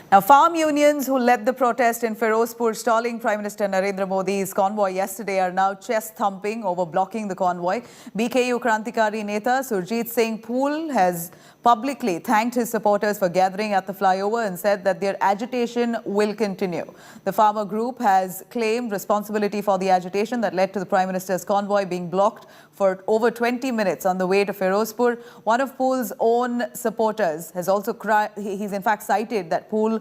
Now, farm unions who led the protest in Firozpur stalling Prime Minister Narendra Modi's convoy yesterday are now chest-thumping over blocking the convoy. BKU Krantikari Neta Surjit Singh Pool has publicly thanked his supporters for gathering at the flyover and said that their agitation will continue. The farmer group has claimed responsibility for the agitation that led to the Prime Minister's convoy being blocked for over 20 minutes on the way to Firozpur. One of Pool's own supporters has also he's in fact cited that Pool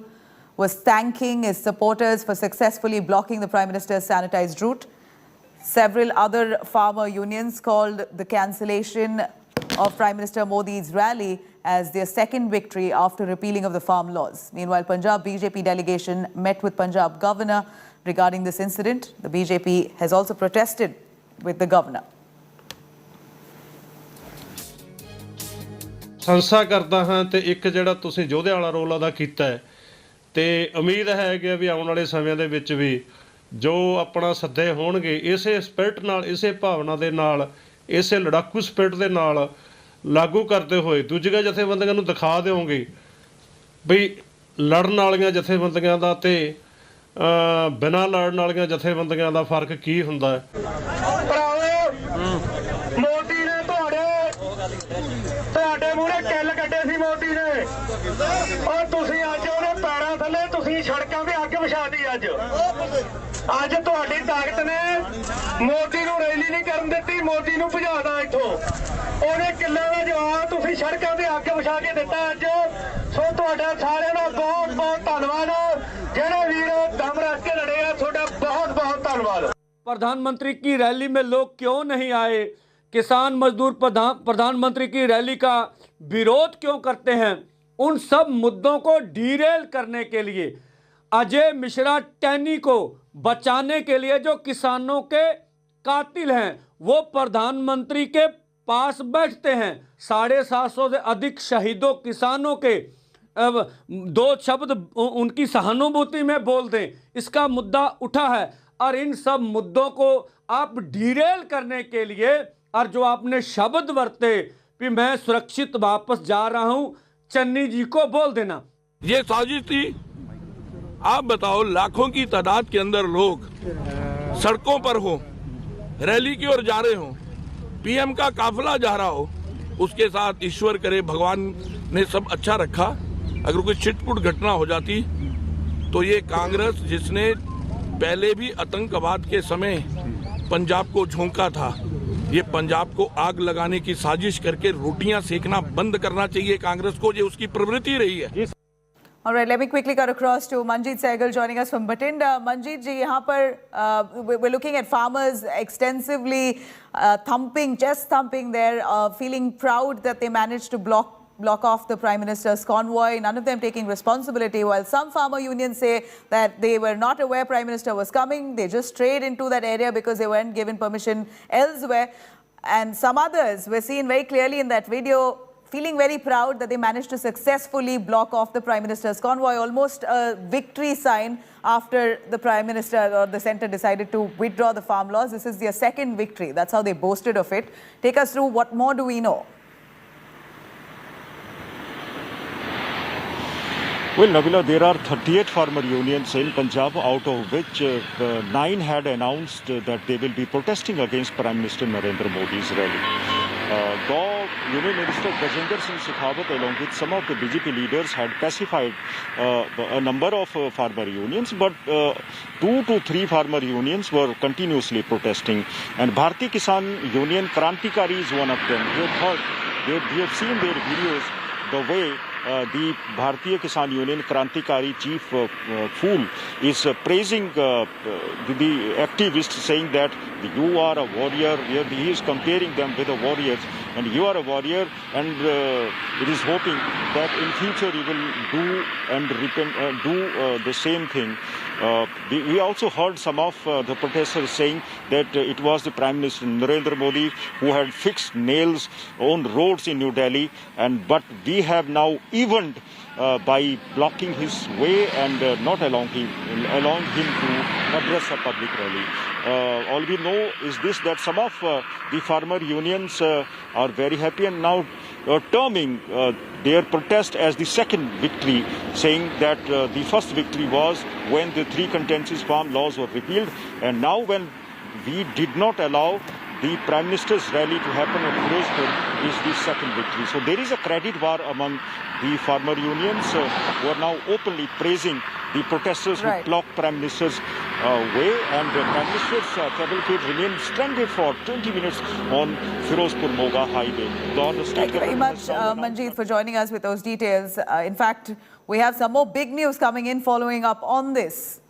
was thanking his supporters for successfully blocking the Prime Minister's sanitized route. Several other farmer unions called the cancellation of Prime Minister Modi's rally as their second victory after repealing of the farm laws. Meanwhile, Punjab BJP delegation met with Punjab governor regarding this incident. The BJP has also protested with the governor. ਸੰਸਾ ਕਰਦਾ ਹਾਂ ਤੇ ਇੱਕ ਜਿਹੜਾ ਤੁਸੀਂ ਯੋਧੇ ਵਾਲਾ role ਅਦਾ ਕੀਤਾ ਹੈ ਤੇ ਉਮੀਦ ਹੈ ਕਿ ਵੀ ਆਉਣ ਵਾਲੇ ਸਮੇਂ ਦੇ ਵਿੱਚ ਵੀ ਜੋ ਆਪਣਾ ਸੱਦੇ ਹੋਣਗੇ ਇਸੇ ਸਪਿਰਿਟ ਨਾਲ ਇਸੇ ਭਾਵਨਾ ਦੇ ਨਾਲ ਇਸੇ ਲੜਾਕੂ ਸਪਿਰਿਟ ਦੇ ਨਾਲ ਲਾਗੂ ਕਰਦੇ ਹੋਏ ਦੂਜੀਆਂ ਜਥੇਬੰਦੀਆਂ ਨੂੰ ਦਿਖਾ ਦਿਓਗੇ ਵੀ ਲੜਨ ਵਾਲੀਆਂ ਜਥੇਬੰਦੀਆਂ ਦਾ ਤੇ ਬਿਨਾਂ ਲੜਨ ਵਾਲੀਆਂ ਜਥੇਬੰਦੀਆਂ ਦਾ ਫਰਕ ਕੀ ਹੁੰਦਾ ਹੈ। ਮੋਦੀ ਨੇ ਤੁਹਾਡੇ ਮੂਹਰੇ ਕਿੱਲ ਕੱਢੇ ਸੀ ਮੋਦੀ ਨੇ ਔਰ ਤੁਸੀਂ ਅੱਜ ਉਹਦੇ ਪੈਰਾਂ ਥੱਲੇ ਤੁਸੀਂ ਸੜਕਾਂ ਤੇ ਅੱਗ ਵਿਛਾਤੀ ਅੱਜ ਤੁਹਾਡੀ ਤਾਕਤ ਨੇ ਮੋਦੀ ਨੂੰ ਰੈਲੀ ਨਹੀਂ ਕਰਨ ਦਿੱਤੀ ਮੋਦੀ ਨੂੰ ਭਜਾਦਾ ਇੱਥੋਂ ਉਹਨੇ ਕਿੱਲਾਂ ਦਾ ਜਵਾਬ ਤੁਸੀਂ ਸੜਕਾਂ ਤੇ ਅੱਗ ਵਿਛਾ ਕੇ ਦਿੱਤਾ ਅੱਜ ਸੋ ਤੁਹਾਡਾ ਸਾਰਿਆਂ ਦਾ ਬਹੁਤ ਬਹੁਤ ਧੰਨਵਾਦ ਜਿਹੜੇ ਵੀਰ ਦਮ ਰੱਖ ਕੇ ਲੜੇ ਆ ਤੁਹਾਡਾ बहुत बहुत धन्यवाद। प्रधानमंत्री की रैली में लोग क्यों नहीं आए, किसान मजदूर प्रधानमंत्री की रैली का विरोध क्यों करते हैं, उन सब मुद्दों को डीरेल करने के लिए अजय मिश्रा टैनी को बचाने के लिए जो किसानों के कातिल हैं वो प्रधानमंत्री के पास बैठते हैं। 750 से अधिक शहीदों किसानों के दो शब्द उनकी सहानुभूति में बोल दें, इसका मुद्दा उठा है और इन सब मुद्दों को आप डीरेल करने के लिए और जो आपने शब्द वरते कि मैं सुरक्षित वापस जा रहा हूं, चन्नी जी को बोल देना ये साजिश थी। आप बताओ लाखों की तादाद के अंदर लोग सड़कों पर हो, रैली की ओर जा रहे हो, पीएम का काफिला जा रहा हो, उसके साथ ईश्वर करे भगवान ने सब अच्छा रखा, अगर कोई छिटपुट घटना हो जाती तो ये कांग्रेस जिसने पहले भी आतंकवाद के समय पंजाब को झोंका था, ये पंजाब को आग लगाने की साजिश करके रोटियां सेकना बंद करना चाहिए कांग्रेस को, ये उसकी प्रवृत्ति रही है। All right, let me quickly cut across to Manjeet Sehgal joining us from Bathinda. Manjeet ji, यहाँ पर we're looking at farmers extensively chest thumping there, feeling proud that they managed to block off the Prime Minister's convoy, none of them taking responsibility, while some farmer unions say that they were not aware Prime Minister was coming, they just strayed into that area because they weren't given permission elsewhere. And some others were seen very clearly in that video feeling very proud that they managed to successfully block off the Prime Minister's convoy, almost a victory sign after the Prime Minister or the centre decided to withdraw the farm laws. This is their second victory. That's how they boasted of it. Take us through what more do we know? Well, Nabila, there are 38 farmer unions in Punjab, out of which 9 had announced that they will be protesting against Prime Minister Narendra Modi's rally. Though Union Minister Gajinder Singh Shekhawat, along with some of the BJP leaders, had pacified a number of farmer unions, but 2 to 3 farmer unions were continuously protesting. And Bharatiya Kisan Union Krantikari is one of them. We have seen their videos, the way the Bharatiya Kisan Union Krantikari chief Phool is praising the activists, saying that you are a warrior. He is comparing them with the warriors, and you are a warrior, and it is hoping that in future you will do and do the same thing. We also heard some of the protesters saying that it was the Prime Minister Narendra Modi who had fixed nails on roads in New Delhi, but we have now evened by blocking his way and not allowing him to address a public rally. All we know is this, that some of the farmer unions are very happy, and now terming their protest as the second victory, saying that the first victory was when the 3 contentious farm laws were repealed, and now when we did not allow the Prime Minister's rally to happen at Firozpur is the second victory. So there is a credit war among the farmer unions who are now openly praising the protesters Right. who blocked Prime Minister's way, and Prime Minister's cavalcade remained stranded for 20 minutes on Firozpur-Moga highway. Thank you very much, Manjeet, for joining us with those details. In fact, we have some more big news coming in following up on this.